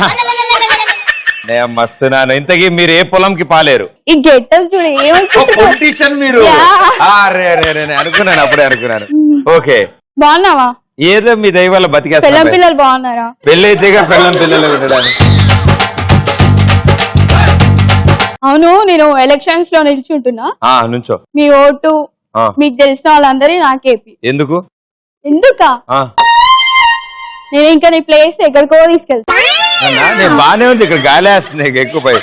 మస్తున్నాను. ఇంతకీ మీరు ఏ పొలంకి పాలేరు? ఈ గెటప్ చూడు పొలిటీషియన్ మీరు. అనుకున్నాను అప్పుడే అనుకున్నాను. ఓకే బాగున్నావా? ఏదో మీ దయ వల్ల బతికేస్తా. పిల్లం పిల్లలు బాగున్నారా? పెళ్ళి అయితే పిల్లం పిల్లలు ఉండడానికి. అవును నేను ఎలక్షన్స్ లో నిల్చుంటున్నా. నుంచో. మీ ఓటు మీకు తెలిసిన వాళ్ళందరి నాకేపి. ఎందుకు? ఎందుకా? నేను ఇంకా నీ ప్లేస్ ఎక్కడికో తీసుకెళ్తా. నేను బానే ఉంది, ఇక్కడ గాలి వేస్తుంది ఎక్కువ పై.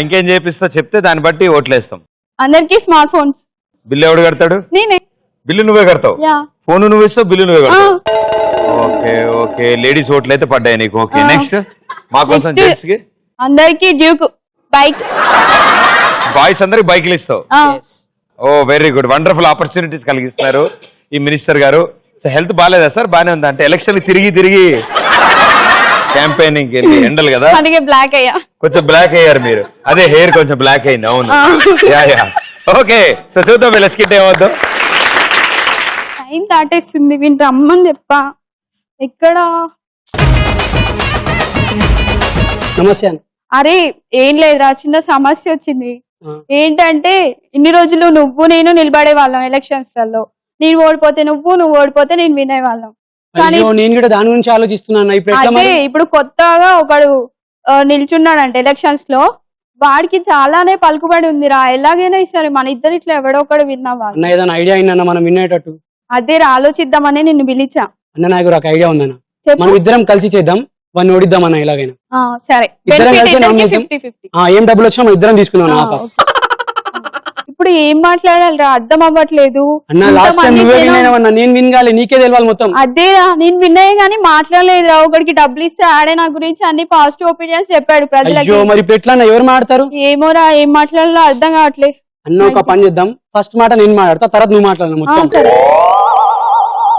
ఇంకేం చేపిస్తా చెప్తే దాన్ని బట్టి ఓట్లేస్తాం. అందరికి స్మార్ట్ ఫోన్స్. బిల్లు ఎవడు కడతాడు? నేనే. బిల్లు నువ్వే కడతావు? ఫోన్ నువ్వు ఇస్తావు, బిల్లు నువ్వే కడతావు. ఓకే ఓకే లేడీస్ ఓట్లు అయితే పడ్డాయి నీకు. ఓకే నెక్స్ట్ మా కోసం జెంట్స్ కి అందరికి డ్యూక్ బైక్. బాయ్స్ అందరికి బైక్లు ఇస్తావు. ఓ వెరీ గుడ్ వండర్ఫుల్ ఆపర్చునిటీస్ కలిగిస్తున్నారు ఈ మినిస్టర్ గారు. హెల్త్ బాగాలేదా సార్? బానే ఉందా? అంటే ఎలక్షన్ తిరిగి తిరిగి క్యాంపెయినింగ్ ఎండలు కదా, బ్లాక్ అయ్యా. కొంచెం బ్లాక్ అయ్యారు మీరు. అదే హెయిర్ కొంచెం బ్లాక్ అయింది. అవును. ఓకే సో చూద్దాం వీళ్ళ స్కిట్ ఏమవుద్దాం. టైం దాటేస్తుంది, వీళ్ళు రమ్మని చెప్పా. ఎక్కడ? సమస్య? అరే ఏం లేదురా, చిన్న సమస్య వచ్చింది. ఏంటంటే ఇన్ని రోజులు నువ్వు నేను నిలబడే వాళ్ళం ఎలక్షన్స్ లలో. నేను ఓడిపోతే నువ్వు ఓడిపోతే నేను వినే వాళ్ళం. నేను కూడా దాని గురించి ఆలోచిస్తున్నాను. అదే ఇప్పుడు కొత్తగా ఒకడు నిల్చున్నాడంటే ఎలక్షన్స్ లో, వాడికి చాలానే పలుకుబడి ఉందిరా. ఎలాగైనా ఇస్తారు మన ఇద్దరు ఇట్లా ఎవడో ఒకడు విన్నావా? ఏదైనా ఐడియా అయిందన్న మనం వినేటట్టు? అదే ఆలోచిద్దామని నిన్ను పిలిచా. అన్న నాకు ఒక ఐడియా ఉందన్న, మనం ఇద్దరం కలిసి చేద్దాం, వాడిని ఓడిద్దామన్న ఎలాగైనా. సరే ఏం డబ్బులు వచ్చినా మనం ఇద్దరం తీసుకుందాం. ఇప్పుడు ఏం మాట్లాడాలిరా అర్థం అవ్వట్లేదు. నేను వినగాలి, నీకే తెలియాలి మొత్తం. అదేరా నేను విన్నాయి కానీ మాట్లాడలేదురా. ఒకరికి డబ్బులు ఇస్తే ఆడే నా గురించి అన్ని పాజిటివ్ ఒపీనియన్స్ చెప్పాడు ప్రజలకి. మరి ఎట్లా ఎవరు మాట్లాడతారు? ఏమోరా ఏం మాట్లాడాలో అర్థం కావట్లేదు. అన్న ఒక పని చేద్దాం, ఫస్ట్ మాట నేను మాట్లాడతా, తర్వాత నువ్వు మాట్లాడను మొత్తం.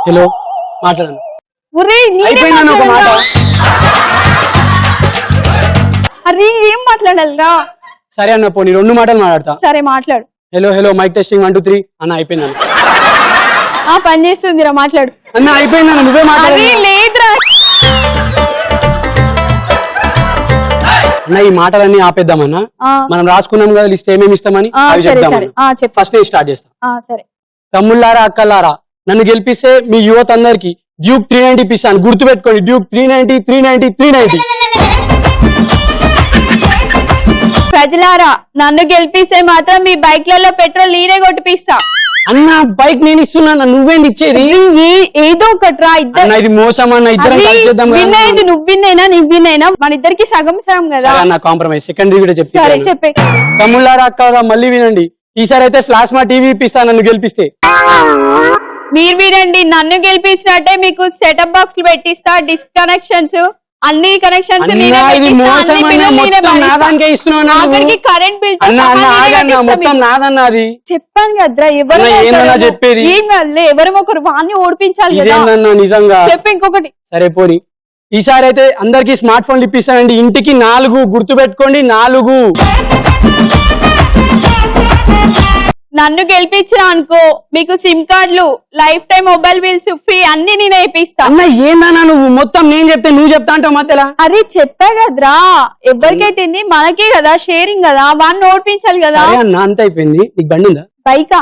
హలో మాట్లాడను. అరే ఏం మాట్లాడాలిరా? సరే అన్న పోనీ 2 మాటలు మాట్లాడతా. సరే మాట్లాడు. హలో హలో మైక్ టెస్టింగ్ 1 2 3 అన్న అయిపోయింది. పని చేస్తుందిరా మాట్లాడు. అన్న అయిపోయింది అన్న, నువ్వే మాట్లాడు. లేదురా అన్న ఈ మాటలన్నీ ఆపేద్దామన్నా. మనం రాసుకున్నాం కదా లిస్ట్ ఏమేమి ఇస్తామని, అవి చెప్దాం. ఫస్ట్ నేను స్టార్ట్ చేస్తా. సరే. తమ్ముళ్ళారా అక్కలారా, నన్ను గెలిపిస్తే మీ యువత అందరికి డ్యూక్ 390 ఇప్పిస్తాను. గుర్తు పెట్టుకోండి, డ్యూక్ 390 390 390. ప్రజలారా నన్ను గెలిపిస్తే మాత్రం మీ బైక్లలో పెట్రోల్ నేనే కొట్టిపిస్తా. అన్న బైక్ నేను ఇస్తున్నా, నువ్వేంది ఇచ్చేది? ఏదో ఒకటి రా. ఇది మోసం అన్న, ఇద్దరం విన్నైంది నువ్వు విన్నైనా నీ విన్నైనా మన ఇద్దరికి సగం సగం కదా అన్న. కాంప్రమైజ్ సెకండరీ కూడా చెప్పే. తమ్ముళ్ళారా అక్కలారా మళ్ళీ వినండి, ఈసారి అయితే ప్లాస్మా టీవీ ఇప్పిస్తా నన్ను గెలిపిస్తే. మీరు వినండి, నన్ను గెలిపించినట్టే మీకు సెటప్ బాక్స్ పెట్టిస్తా, డిస్కనెక్షన్స్ అన్ని కనెక్షన్స్ కరెంట్ బిల్ మొత్తం నాదన్న. అది చెప్పాను కదరా, చెప్పేది ఎవరు ఒకరు వాడిని ఓడిపించాలి నిజంగా. చెప్పి ఇంకొకటి. సరే పోనీ ఈసారి అయితే అందరికి స్మార్ట్ ఫోన్లు ఇప్పిస్తానండి, ఇంటికి 4 గుర్తు పెట్టుకోండి 4. నన్ను గెలిపించిన అనుకో మీకు సిమ్ కార్డులు, life time mobile bills free అన్ని నేనే ఇప్పిస్తా. అన్న ఏందన్నా నువ్వు మొత్తం నేను చెప్తే నువ్వు చెప్తా అంటావు మధ్యలో. అరే చెప్పా కదరా, ఎవరికైతే మనకే కదా షేరింగ్ కదా, వాడిని ఓడిపించాలి కదా. అన్న అంత అయిపోయింది. నీకు బండి ఉందా? బైకా?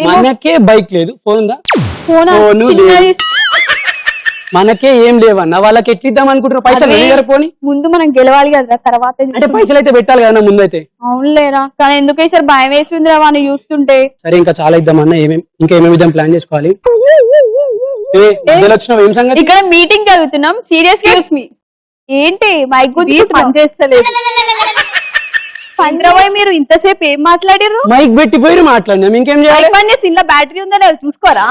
మనకే బైక్ లేదు, ఫోన్ ఉందా? ఫోన్ మనకే ఏం లేవన్నా, వాళ్ళకి ఎట్లిద్దాం అనుకుంటున్నావు? పైసలు పోని ముందు మనం గెలవాలి కదా, తర్వాత అంటే పైసలు అయితే పెట్టాలి కదా ముందైతే. అవునులేరా, కానీ ఎందుకు ఈసారి భయం వేసిందిరా వాడిని చూస్తుంటే. సరే ఇంకా చాలా ఇద్దామన్నా, ఇంకా ఏమేమి ఇద్దాం ప్లాన్ చేసుకోవాలి. ఏం సంగతి? ఇక్కడ మీటింగ్ జరుగుతున్నాం, సీరియస్ గా ఏంటి మైక్ గురించి పని చేస్తలేదు. పంద్రబాయ్ మీరు ఇంతసేపు ఏం మాట్లాడారు? మైక్ పెట్టిపోయి మాట్లాడినాం, ఇంకేం చేయాలి? ఇందులో బ్యాటరీ ఉందా లేదా చూసుకోరా.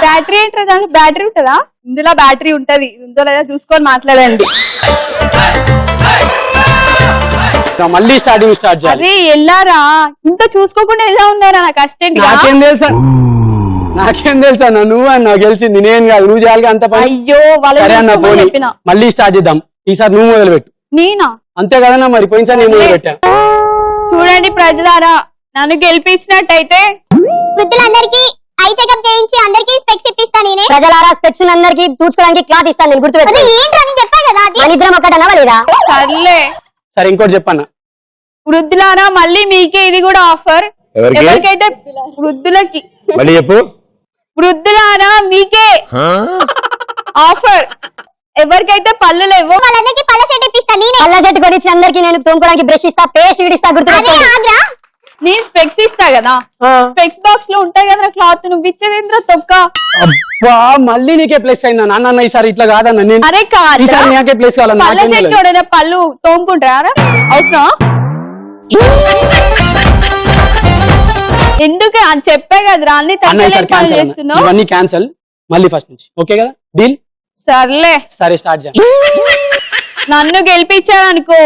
బ్యాటరీ ఏంటో, దాంట్లో బ్యాటరీ ఉంటుందా? ఇందులో బ్యాటరీ ఉంటది, ఇందులో లేదా చూసుకొని మాట్లాడండి. మళ్ళీ స్టార్ట్ చేయాలి. అరే ఎల్లారా, ఇంత చూసుకోకుండా ఎలా ఉన్నారా? నాకు అసిస్టెంట్. నాకేం తెలుసా నువ్వు అన్న గెలిచింది, నేను కాదు, నువ్వు చేయాలి అంత పని. అయ్యో మళ్ళీ స్టార్ట్ చేద్దాం, ఈసారి నువ్వు మొదలు పెట్టు. నేనా? అంతే కదన్నా, మరి పోయినసారి నేను మొదలు పెట్టా. చూడండి ప్రజలారా, నన్ను గెలిపించినట్టయితే వృద్ధులందరికీ ఐ చెకప్ చేయించి అందరికి స్పెక్స్ ఇప్పిస్తా నేనే. ప్రజలారా స్పెక్స్ అందరికి తూచుకోవడానికి క్లాత్ ఇస్తాను నేను, గుర్తుపెట్టుకో. ఏంటని చెప్పా కదా, మన ఇద్దరం ఒకటనా లేదా? సర్లే. సరే ఇంకోటి చెప్పన్నా. వృద్ధులారా మళ్ళీ మీకే ఇది కూడా ఆఫర్. ఎవరికి? ఎవరికైతే వృద్ధులకి. మళ్ళీ చెప్పు. వృద్ధులారా మీకే ఆఫర్. ఎవరికైతే పళ్ళు లేవో వాళ్ళందరికి పళ్ళ సెట్ ఇప్పిస్తా నేనే. పళ్ళ సెట్ కొనిచ్చి అందరికి నేను తోముకోవడానికి బ్రష్ ఇస్తా, పేస్ట్ ఇస్తా, గుర్తుపెట్టుకో. నేను స్పెక్స్ ఇస్తా కదా, స్పెక్స్ బాక్స్ లో ఉంటాయి కదా క్లాత్, నువ్వు ఇచ్చేదేంద్ర తొక్క. అబ్బా మళ్ళీ నీకే ప్లేస్ అయిందా నాన్న? ఈసారి ఇట్లా కాదన్న, నేను అరే కాదు, ఈసారి నీకే ప్లేస్ పళ్ళ కావాలన్నా. సెట్ ఎవడైనా పళ్ళు తోముకుంటారా? అవసరం ఎందుకు అని చెప్పే కదరా, అన్ని పనులు చేస్తున్నావు. ఇవన్నీ క్యాన్సల్, మళ్ళీ ఫస్ట్ నుంచి. ఓకే కదా, డీల్? సర్లే. సరే స్టార్ట్ చేయండి. నన్ను గెలిపించారనుకో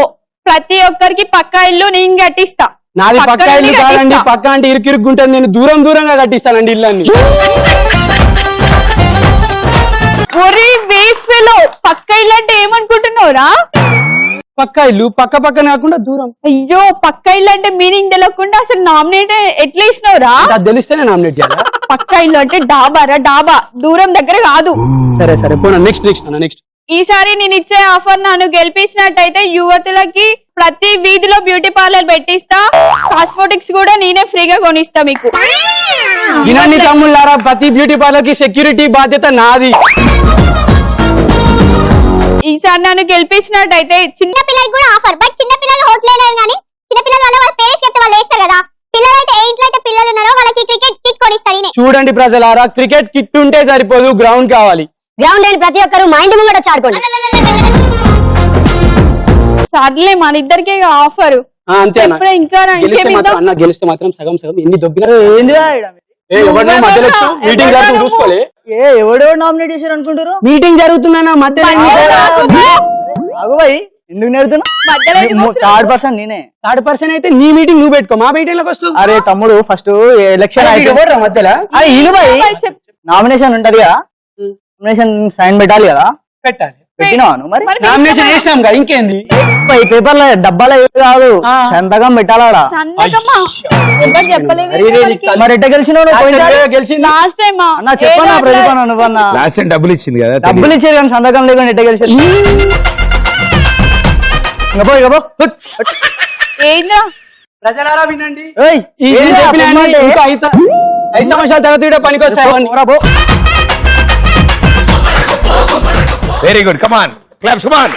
ప్రతి ఒక్కరికి పక్కా ఇల్లు నేను కట్టిస్తా. నాది పక్కా ఇల్లు కాదండి, పక్కా అంటే ఇరుకిరుగ్గుంటుంది. నేను దూరంగా కట్టిస్తానండి ఇల్లు. ఒరే వేస్వేలో పక్కా ఇల్లు అంటే ఏమనుకుంటున్నావురా? పక్కా ఇల్లు పక్కన కాకుండా దూరం. అయ్యో పక్కా ఇల్లు అంటే మీనింగ్ తెలియకుండా అసలు నామినేట్ ఎట్లా ఇచ్చినవురా? అది తెలిస్తేనే నామినేట్ చేయాలా? పక్కా ఇల్లు అంటే డాబారా, డాబా దూరం దగ్గర కాదు. సరే పోనా, నెక్స్ట్. ఈసారి నేను ఇచ్చే ఆఫర్ నన్ను గెలిపించినట్టయితే యువతులకి ప్రతి వీధిలో బ్యూటీ పార్లర్ పెట్టిస్తా, కాస్మెటిక్స్ కూడా నేనే ఫ్రీగా కొనిస్తా మీకు. వినండి తమ్ముళ్ళారా, ప్రతి బ్యూటీ పార్లర్ కి సెక్యూరిటీ బాధ్యత నాది. ఈసారి నన్ను గెలిపించినట్టయితే చిన్న పిల్లలకి కూడా ఆఫర్. బట్ చిన్న పిల్లలు హోటల్ కానీ చిన్న పిల్లల వాళ్ళ పేరెంట్స్ చెప్తే వాళ్ళు వేస్తారు కదా. పిల్లలైతే ఏ ఇంట్లో అయితే పిల్లలు ఉన్నారో వాళ్ళకి క్రికెట్ కిట్ కొనిస్తాను నేనే. చూడండి ప్రజలారా, క్రికెట్ కిట్ ఉంటే సరిపోదు, గ్రౌండ్ కావాలి. గ్రౌండ్ అని ప్రతి ఒక్కరు మైండ్ ముంగట చాడుకోండి. సర్లే మన ఇద్దరికి ఆఫర్. అంతే అన్న, ఇంకా గెలిస్తే మాత్రం సగం ఎన్ని దొబ్బినా మీటింగ్ చూసుకోలే. ఎవడో నామినేట్ చేశారు అనుకుంటారు. మీటింగ్ జరుగుతుందన్న మధ్యలో ఎందుకు నేర్చున్నా? థర్డ్ పర్సన్ నేనే. థర్డ్ పర్సన్ అయితే నీ మీటింగ్ నువ్వు పెట్టుకో, మా మీటింగ్ లోకి వస్తూ. అరే తమ్ముడు, ఫస్ట్ ఎలక్షన్ మధ్యలో నామినేషన్ ఉంటది కదా, నామినేషన్ సైన్ పెట్టాలి కదా. పెట్టాలి. పెట్టినాను మరి నామినేషన్ వేసినాం కదా, ఇంకేంది? ఈ పేపర్లో డబ్బాలో ఏది కాదు, సంతకం పెట్టాలా. మరి ఎట్ట గెలిచినావు? లాస్ట్ టైం అన్న చెప్పన్నా, ప్రతిపన్నా నువ్వన్నా. లాస్ట్ టైం డబ్బులు ఇచ్చింది కదా, డబ్బులు ఇచ్చేది కానీ సంతకం లేకుండా ఎట్ట గెలిచి. ప్రజలారా వినండి, ఏయ్, ఈ నేను చెప్పిన అన్ని ఇంకా 5 సంవత్సరాల తర్వాత కూడా పనికొస్తాయి. వెరీ గుడ్, కమాన్ క్లాప్స్, కమాన్.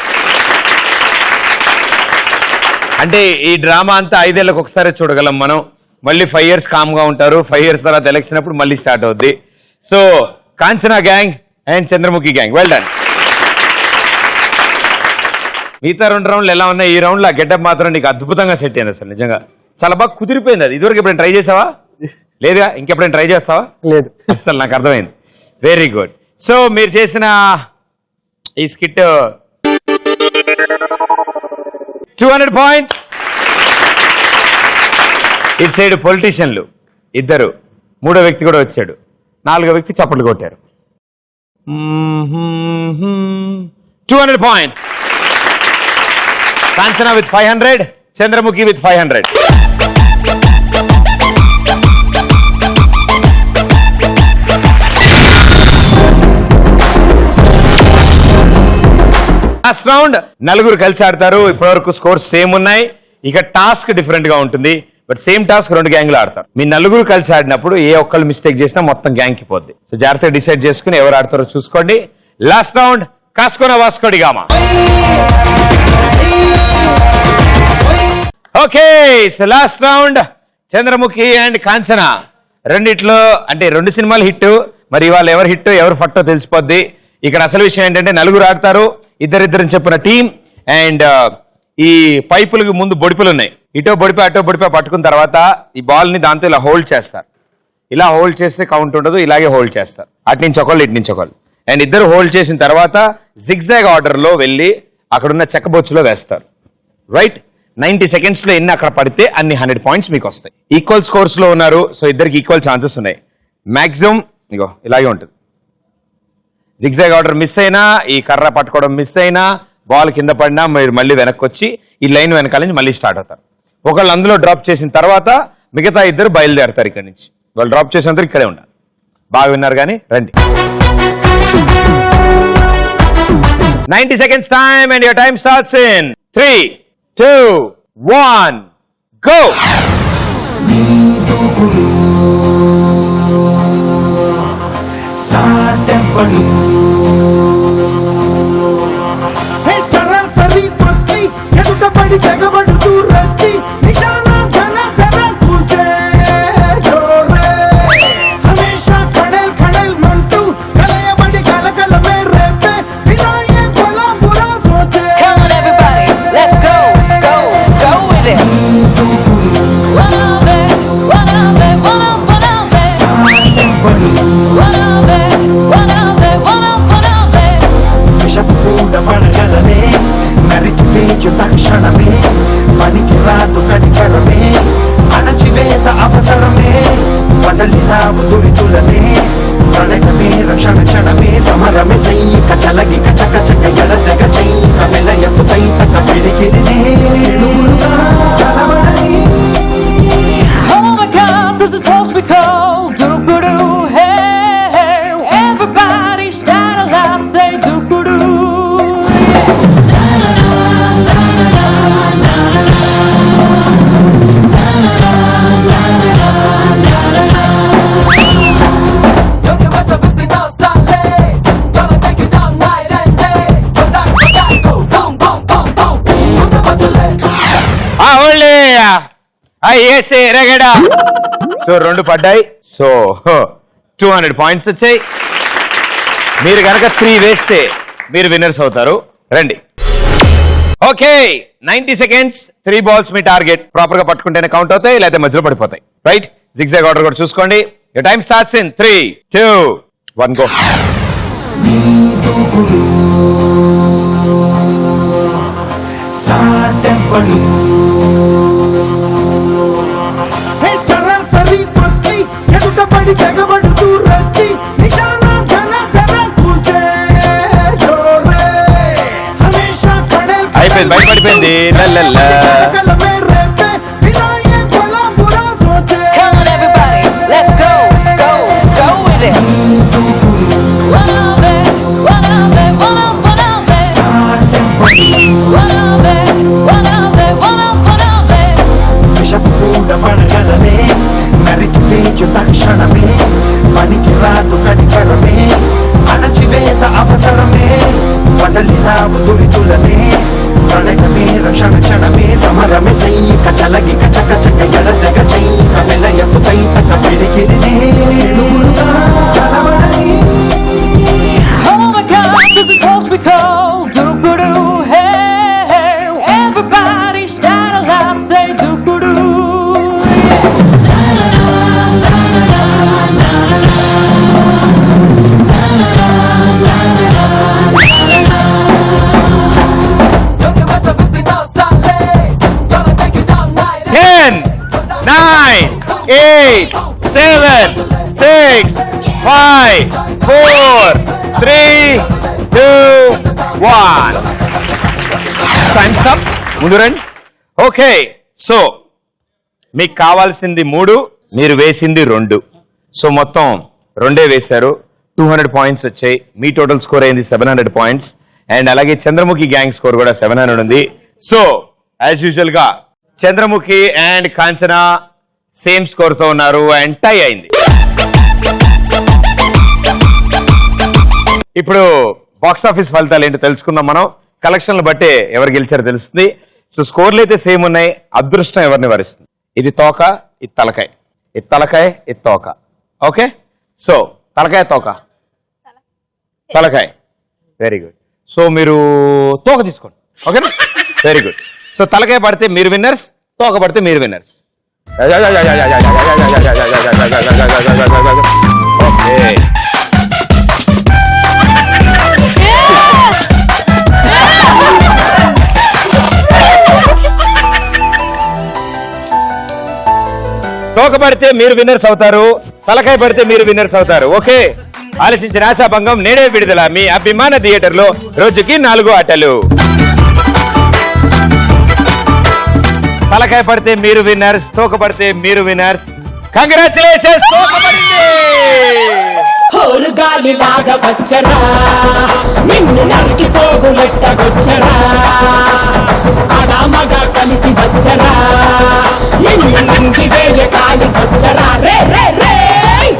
అంటే ఈ డ్రామా అంతా 5 ఏళ్ళకి ఒకసారి చూడగలం మనం. మళ్ళీ 5 years కామ్ గా ఉంటారు. 5 years తర్వాత ఎలక్షన్ అప్పుడు మళ్ళీ స్టార్ట్ అవుద్ది. So Kanchana gang and Chandramukhi gang, well done. మిగతా 2 రౌండ్లు ఎలా ఉన్నాయి? ఈ రౌండ్ లో గెటప్ మాత్రం నీకు అద్భుతంగా సెట్ అయింది. అసలు నిజంగా చాలా బాగా కుదిరిపోయింది. అది ఇదివరకు ఎప్పుడైనా ట్రై చేసావా? లేదుగా, ఇంకెప్పుడైనా ట్రై చేస్తావా? లేదు. అసలు నాకు అర్థమైంది. Very good. సో మీరు చేసిన ఈ స్కిట్ 200 points. ఇటు సైడ్ పొలిటీషియన్లు 2, 3వ వ్యక్తి కూడా వచ్చాడు, 4వ వ్యక్తి చప్పట్లు కొట్టారు. 200 points. Kanchana with 500, Chandramukhi with 500. Last round 4 కలిసి ఆడతారు. ఇప్పటివరకు స్కోర్ సేమ్ ఉన్నాయి. ఇక టాస్క్ డిఫరెంట్ గా ఉంటుంది. బట్ సేమ్ టాస్క్ 2 గ్యాంగ్లు ఆడతారు. మీ 4 కలిసి ఆడినప్పుడు ఏ ఒక్కళ్ళు మిస్టేక్ చేసినా మొత్తం గ్యాంగ్ కి పోద్ది. సో జాగ్రత్తగా డిసైడ్ చేసుకుని ఎవరు ఆడతారో చూసుకోండి. లాస్ట్ రౌండ్ కాస్కోనా Vasco da Gama. Okay, so last round Chandramukhi and Kanchana. రెండిట్లో అంటే 2 సినిమాలు హిట్. మరి ఇవాళ ఎవరు హిట్ ఎవరు ఫట్టో తెలిసిపోద్ది. ఇక్కడ అసలు విషయం ఏంటంటే 4 ఆడతారు, 2 చెప్పిన టీం. అండ్ ఈ పైపులకి ముందు బొడిపులు ఉన్నాయి. ఇటో బొడిపే అటో బొడిపే పట్టుకున్న తర్వాత ఈ బాల్ ని దాంతో ఇలా హోల్డ్ చేస్తారు. ఇలా హోల్డ్ చేస్తే కౌంట్ ఉండదు, ఇలాగే హోల్డ్ చేస్తారు. అటు నుంచి ఒకళ్ళు ఇటు నుంచి ఒకళ్ళు. అండ్ 2 హోల్డ్ చేసిన తర్వాత జిగ్జాగ్ ఆర్డర్ లో వెళ్ళి అక్కడున్న చెక్కబొచ్చులో వేస్తారు. రైట్, 90 seconds లో ఎన్ని అక్కడ పడితే అన్ని 100 points మీకు వస్తాయి. ఈక్వల్ స్కోర్స్ లో ఉన్నారు. సో ఇద్దరికి ఈక్వల్ ఛాన్సెస్ ఉన్నాయి. మాక్సిమం ఇగో ఇలాగే ఉంటుంది. జిగ్జాగ్ ఆర్డర్ మిస్ అయినా, ఈ కర్ర పట్టుకోవడం మిస్ అయినా, బాల్ కింద పడినా మీరు మళ్ళీ వెనక్కి వచ్చి ఈ లైన్ వెనకాల నుంచి మళ్ళీ స్టార్ట్ అవుతారు. ఒకళ్ళు అందులో డ్రాప్ చేసిన తర్వాత మిగతా 2 బయలుదేరతారు ఇక్కడి నుంచి. వాళ్ళు డ్రాప్ చేసినంత ఇక్కడే ఉండాలి. బాగా విన్నారు కానీ రండి. 90 seconds time and your time starts in 3, 2, 1, go. సరాసరి పత్తి ఎదుటపడి తెగబడుతూ రచ్చి నిజాన ధన ధన కూల్చే జోరే హమేషా ఖడల్ ఖడల్ మంటూ కలయబడి కలకలమే రేపే వినాయే భలా బురా సోచే. Come on everybody, let's go, go, go with it. Wannabe, wannabe, wannabe, wannabe, wannabe, wannabe. విషపు పూడ పడగలనే నరికి వేయు తక్షణమే పనికి రాదు కనికరమే అణచివేత అవసరమే వదలినావు దురితులనే ప్రణయమే రక్షణ క్షణమే సమరమే సైక చలగిక చక చక ఎడతెగ చైక మెలయపు తైతక పిడికిలినే Oh my God, this is what we call doo-doo-doo, hey, hey. Everybody shout aloud, say doo-doo-doo. రగడా. సో 2 పడ్డాయి. సో 200 పాయింట్స్ వచ్చాయి. మీరు కనుక 3 వేస్తే మీరు విన్నర్స్ అవుతారు. రండి. ఓకే, 90 seconds, 3 balls మీ టార్గెట్. ప్రాపర్ గా పట్టుకుంటేనే కౌంట్ అవుతాయి, లేకపోతే మధ్యలో పడిపోతాయి. రైట్, జిగ్జాగ్ ఆర్డర్ కూడా చూసుకోండి. Your time starts in 3, 2, 1 go. సరాసరి పత్తి ఎదుటపడి తెగబడుతూ రచ్చి నిజాన ధన ధన కూల్చే జోరే హమేషా ఖడల్ అయిపోయింది, భయపడిపోయింది. లల్లల్లా. కలకలమే రేపే వినాయే భలా బురా సోచే. Come on everybody, let's go, go, go with it. Wannabe, wannabe, wannabe, wannabe, wannabe, wannabe. విషపు పూడ పడగలనే నరికి వేయు తక్షణమే పనికి రాదు కనికరమే అణచివేత అవసరమే వదలినావు దురితులనే ప్రణయమే రక్షణ క్షణమే సమరమే సైక చలగిక చక చక ఎడతెగ చైక మెలయపు తైతక పిడికిలినే Oh my God, this is what we call doo-doo-doo, hey, hey. Everybody shout aloud, say doo-doo-doo. Ten, 9, 8, 7, 6, 5, 4, 3, 2, 1. Time's up. ముందు రండి. ఓకే, సో మీకు కావాల్సింది 3, మీరు వేసింది 2. సో మొత్తం 2 వేశారు. 200 పాయింట్స్ వచ్చాయి. మీ టోటల్ స్కోర్ అయింది 700 పాయింట్స్. అండ్ అలాగే చంద్రముఖి గ్యాంగ్ స్కోర్ కూడా 700 ఉంది. సో యాజ్ యూజువల్ గా Chandramukhi and Kanchana same score తో ఉన్నారు అండ్ టై అయింది. ఇప్పుడు బాక్స్ ఆఫీస్ ఫలితాలు ఏంటో తెలుసుకుందాం మనం. కలెక్షన్లు బట్టే ఎవరు గెలిచారో తెలుస్తుంది. సో స్కోర్లు అయితే సేమ్ ఉన్నాయి. అదృష్టం ఎవరిని వరిస్తుంది. ఇది తోక, ఇది తలకాయ, ఇది తలకాయ, ఇది తోక. ఓకే, సో తలకాయ తోక, తలకాయ. Very good. సో మీరు తోక తీసుకోండి. ఓకేనా, వెరీ గుడ్. సో తలకాయ పడితే మీరు విన్నర్స్, తోక పడితే మీరు విన్నర్స్. ఓకే, తోక పడితే మీరు విన్నర్స్ అవుతారు, తలకాయ పడితే మీరు విన్నర్స్ అవుతారు. ఓకే, ఆలోచించిన ఆశాభంగం నేడే విడుదల మీ అభిమాన థియేటర్ లో రోజుకి 4 ఆటలు. తలకాయ పడితే మీరు విన్నర్స్, తోక పడితే మీరు విన్నర్స్. కంగ్రాచులేషన్స్, తోక పడింది. హోరుగాలిలాగా వచ్చరా నిన్ను నరికి పోగులెట్టగొచ్చరా ఆడామగా కలిసి వచ్చరా నిన్ను నింగి వేయ కాలి వచ్చరా రే రే రే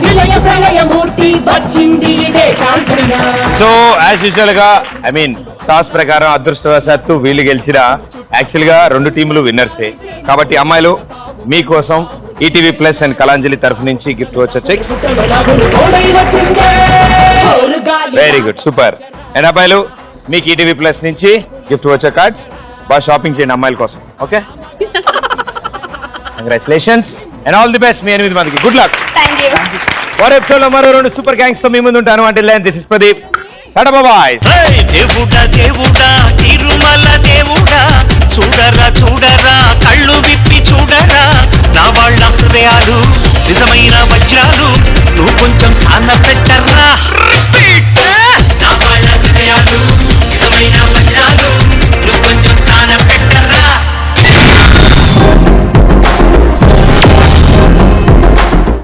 విలయ ప్రళయమూర్తి వచ్చింది ఇదే కాంచన. సో యాజ్ యూజువల్ గా ఐ మీన్ టాస్ ప్రకారం అదృష్టవశాత్తు వీళ్ళు గెలిచినా యాక్చువల్ గా రెండు టీములు విన్నర్సే. కాబట్టి అమ్మాయిలు మీకోసం ఈటీవీ ప్లస్ అండ్ కళాంజలి తరఫు నుంచి గిఫ్ట్ వచ్చే cheques. Very good, super. And అబ్బాయిలు మీకు ఈటీవీ ప్లస్ నుంచి గిఫ్ట్ వచ్చే కార్డ్స్. బాగా షాపింగ్ చేయండి అమ్మాయిల కోసం. Okay, congratulations and all the best మీ 8 మందికి. Good luck. వారి ఎపిసోడ్ లో మరో 2 సూపర్ గ్యాంగ్స్ తో మీ ముందు ఉంటాను. అంటే this is Pradeep. Tata bye. దేవుడా దేవుడా తిరుమల దేవుడా చూడరా చూడరా కళ్ళు విప్పి చూడరా నా వాళ్ళ హృదయాలు నిజమైన వజ్రాలు నువ్వు కొంచెం సాన పెట్టరా.